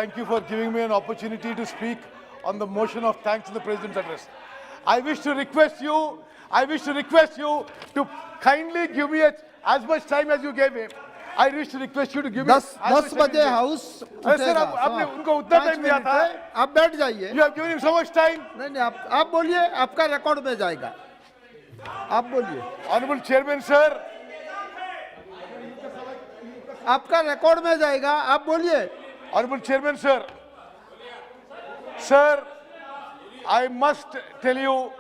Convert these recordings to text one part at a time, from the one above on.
Thank you for giving me an opportunity to speak on the motion of thanks in the President's address. I wish to request you to kindly give me as much time as you gave him. I wish to request you to give me 10 बजे house sir, आपने उनको उतना time दिया था. आप बैठ जाइए. You have given him so much time. नहीं, आप बोलिए, आपका रिकॉर्ड में जाएगा. आप बोलिए. Honorable Chairman sir, आपका रिकॉर्ड में जाएगा. आप बोलिए. Honorable Chairman sir, I must tell you,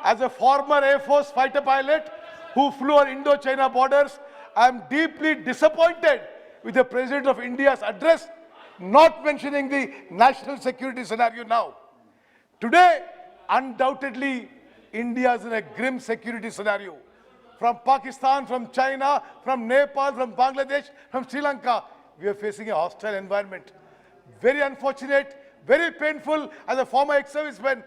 as a former Air Force fighter pilot who flew on Indo-China borders, I am deeply disappointed with the President of India's address, not mentioning the national security scenario now. Today, undoubtedly, India is in a grim security scenario. From Pakistan, from China, from Nepal, from Bangladesh, from Sri Lanka, we are facing a hostile environment. Very unfortunate, very painful. As a former ex-serviceman,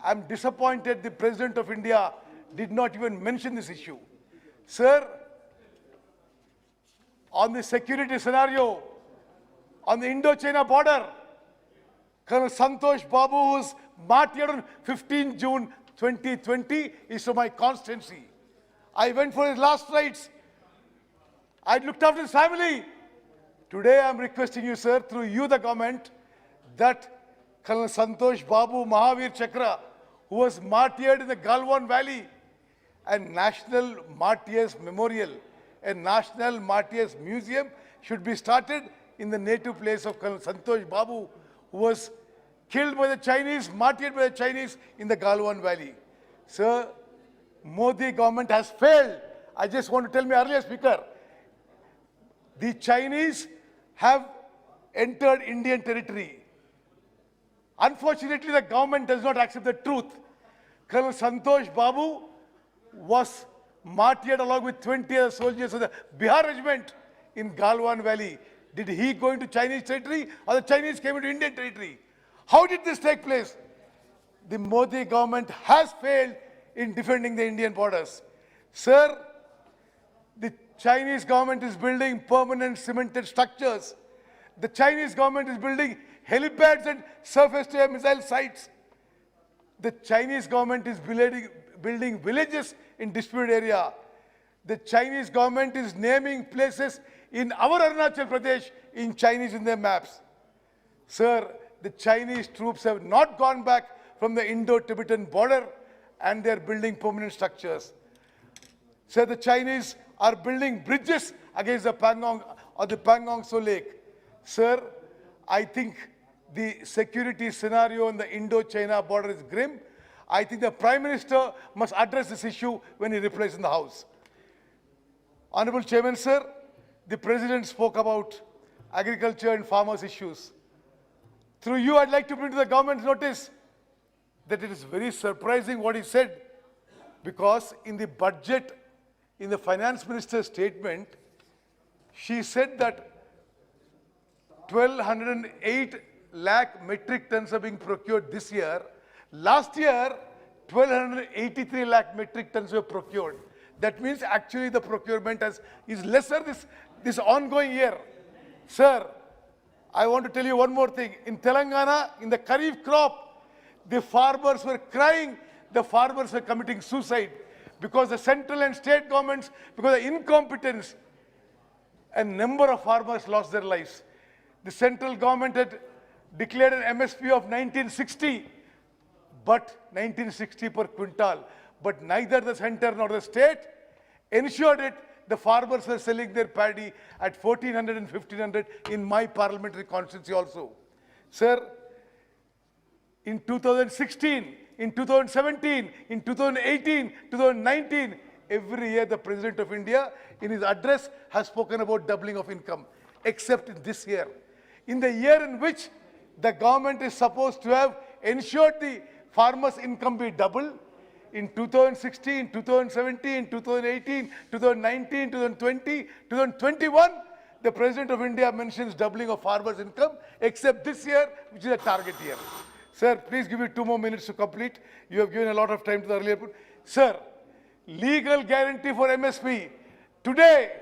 I am disappointed the President of India did not even mention this issue. Sir, on the security scenario, on the Indo-China border, Colonel Santosh Babu, who was martyred on 15 June 2020, is from my constituency. I went for his last rites. I looked after his family. Today I am requesting you, sir, through you, the government, that Colonel Santosh Babu Mahavir Chakra, who was martyred in the Galwan Valley, a National Martyrs Memorial, a National Martyrs Museum should be started in the native place of Colonel Santosh Babu, who was killed by the Chinese, martyred by the Chinese in the Galwan Valley. Sir, Modi government has failed. I just want to tell my earlier speaker, the Chinese have entered Indian territory. Unfortunately, the government does not accept the truth. Colonel Santosh Babu was martyred along with 20 other soldiers of the Bihar regiment in Galwan Valley. Did he go into Chinese territory or the Chinese came into Indian territory? How did this take place? The Modi government has failed in defending the Indian borders. Sir, the Chinese government is building permanent cemented structures. The Chinese government is building helipads and surface-to-air missile sites. The Chinese government is building villages in disputed area. The Chinese government is naming places in our Arunachal Pradesh in Chinese in their maps. Sir, the Chinese troops have not gone back from the Indo-Tibetan border and they are building permanent structures. Sir, the Chinese are building bridges against the Pangong or the Pangong Tso Lake. Sir, I think the security scenario on the Indo-China border is grim. I think the Prime Minister must address this issue when he replies in the House. Honorable Chairman, sir, the President spoke about agriculture and farmers' issues. Through you, I'd like to bring to the government's notice that it is very surprising what he said, because in the budget, in the Finance Minister's statement, she said that 1,208 lakh metric tons are being procured this year. Last year, 1,283 lakh metric tons were procured. That means actually the procurement is lesser this ongoing year. Sir, I want to tell you one more thing. In Telangana, in the Kharif crop, the farmers were crying, the farmers were committing suicide because the central and state governments, because of incompetence, a number of farmers lost their lives. The central government had declared an MSP of 1960 per quintal, but neither the center nor the state ensured it. The farmers were selling their paddy at 1,400 and 1,500 in my parliamentary constituency also. Sir, in 2016, in 2017, in 2018, 2019, every year the President of India in his address has spoken about doubling of income, except in this year. In the year in which the government is supposed to have ensured the farmers' income be double, in 2016, 2017, 2018, 2019, 2020, 2021, the President of India mentions doubling of farmers' income, except this year, which is a target year. Sir, please give me 2 more minutes to complete. You have given a lot of time to the earlier. Sir, legal guarantee for MSP. Today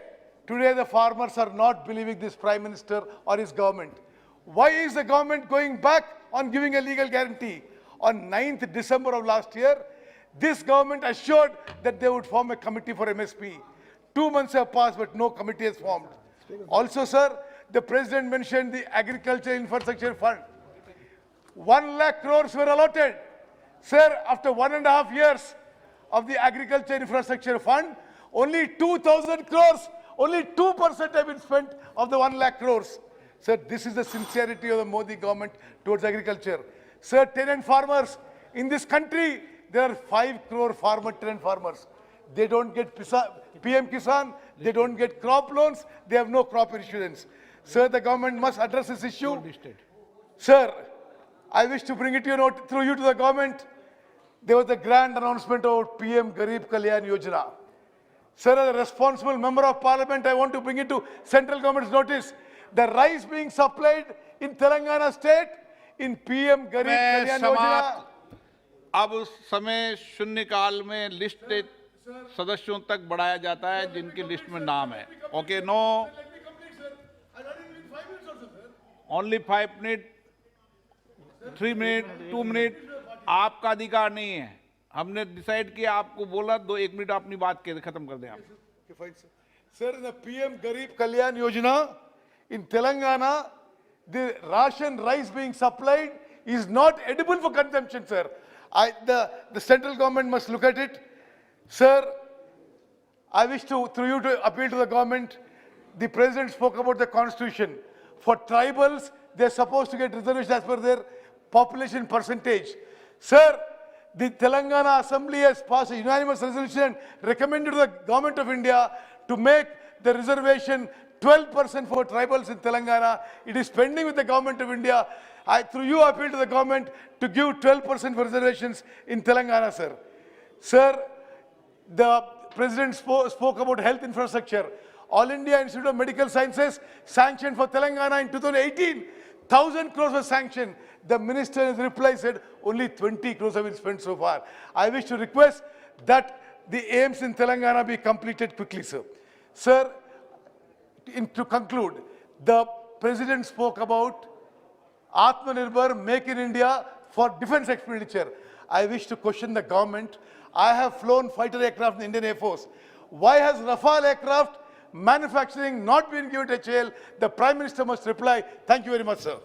the farmers are not believing this Prime Minister or his government. Why is the government going back on giving a legal guarantee? On 9th December of last year, this government assured that they would form a committee for MSP. 2 months have passed, but no committee has formed. Also, sir, the president mentioned the agriculture infrastructure fund. 1 lakh crores were allotted. Sir, after 1.5 years of the agriculture infrastructure fund, only 2,000 crores, only 2% have been spent of the 1 lakh crores. Sir, this is the sincerity of the Modi government towards agriculture. Sir, tenant farmers, in this country, there are 5 crore tenant farmers. They don't get PM Kisan, they don't get crop loans, they have no crop insurance. Sir, the government must address this issue. Sir, I wish to bring it to your note, through you to the government. There was a grand announcement about PM Garib Kalyan Yojana. Sir, as a responsible member of parliament, I want to bring it to central government's notice. The rice being supplied in Telangana state in PM Garib Kalyan Yojana. अब उस समय शून्यकाल में list सदस्यों तक बढ़ाया जाता है जिनकी लिस्ट में नाम है. Okay, no, only 5 minute, 3 minute, 2 minute, आपका अधिकार नहीं है. हमने डिसाइड किया, आपको बोला 1 मिनट अपनी बात के खत्म कर दें आप. Sir, in the PM Garib Kalyan Yojana in Telangana, the ration rice being supplied is not edible for consumption, sir. The central government must look at it. Sir, I wish to, through you, to appeal to the government. The president spoke about the constitution. For tribals, they're supposed to get reservation as per their population percentage. Sir, the Telangana Assembly has passed a unanimous resolution recommended to the government of India to make the reservation 12% for tribals in Telangana. It is pending with the government of India. Through you, appeal to the government to give 12% for reservations in Telangana, sir. Sir, the president spoke about health infrastructure. All India Institute of Medical Sciences sanctioned for Telangana in 2018. 1,000 crores was sanctioned. The minister in his reply said only 20 crores have been spent so far. I wish to request that the aims in Telangana be completed quickly, sir. Sir, to conclude, the president spoke about Atmanirbhar, Make in India for defense expenditure. I wish to question the government. I have flown fighter aircraft in the Indian Air Force. Why has Rafale aircraft manufacturing not been given to HAL? The Prime Minister must reply. Thank you very much, sir.